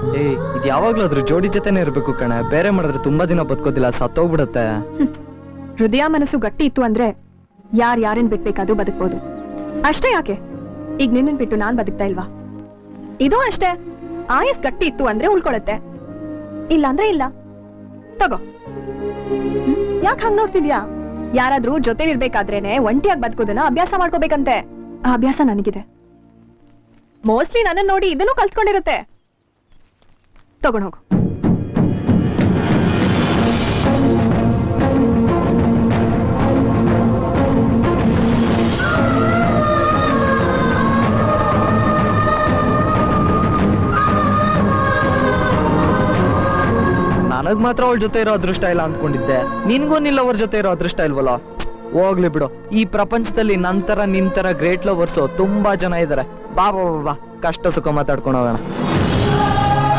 ಇದು ಯಾವಾಗ್ಲೂ ಅದ್ರ ಜೋಡಿ ಜೊತೆನೆ ಇರ್ಬೇಕು ಕಣೆ, ಬೇರೆ ಮಾಡಿದ್ರೆ ತುಂಬಾ ದಿನ ಬದುಕೋದಿಲ್ಲ, ಸತ್ತೋಗ್ಬಿಡತ್ತೆ. ಹೃದಯ ಮನಸ್ಸು ಗಟ್ಟಿ ಇತ್ತು ಅಂದ್ರೆ ಯಾರನ್ ಬಿಟ್ಬೇಕಾದ್ರೂ ಬದುಕ್ಬೋದು. ಅಷ್ಟೇ ಯಾಕೆ, ಈಗ ನಿನ್ನನ್ ಬಿಟ್ಟು ನಾನ್ ಬದುಕ್ತಾ ಇಲ್ವಾ? ಇದು ಅಷ್ಟೇ, ಆಯಸ್ ಗಟ್ಟಿ ಇತ್ತು ಅಂದ್ರೆ ಉಳ್ಕೊಳತ್ತೆ, ಇಲ್ಲ ಅಂದ್ರೆ ಇಲ್ಲ. ತಗೋ. ಯಾಕೆ ಹಂಗ್ ನೋಡ್ತಿದ್ಯಾ? ಯಾರಾದ್ರೂ ಜೊತೆಲಿರ್ಬೇಕಾದ್ರೇನೆ ಒಂಟಿಯಾಗಿ ಬದುಕೋದನ್ನ ಅಭ್ಯಾಸ ಮಾಡ್ಕೋಬೇಕಂತೆ. ಆ ಅಭ್ಯಾಸ ನನಗಿದೆ. ಮೋಸ್ಟ್ಲಿ ನನ್ನ ನೋಡಿ ಇದನ್ನು ಕಲ್ತ್ಕೊಂಡಿರುತ್ತೆ. ತಗೊಂಡ್ ಹೋಗು. ನನಗ್ ಮಾತ್ರ ಅವಳ ಜೊತೆ ಇರೋ ಅದೃಷ್ಟ ಇಲ್ಲ ಅಂದ್ಕೊಂಡಿದ್ದೆ, ನಿನ್ಗೂ ನಿಲ್ಲವರ್ ಜೊತೆ ಇರೋ ಅದೃಷ್ಟ ಇಲ್ವಲ್ಲ? ಹೋಗ್ಲಿ ಬಿಡು, ಈ ಪ್ರಪಂಚದಲ್ಲಿ ನಂತರ ನಿಂತರ ಗ್ರೇಟ್ ಲವರ್ಸು ತುಂಬಾ ಜನ ಇದಾರೆ. ಬಾ ಬಾ ಬಾ, ಕಷ್ಟ ಸುಖ ಮಾತಾಡ್ಕೊಂಡು ಹೋಗೋಣ.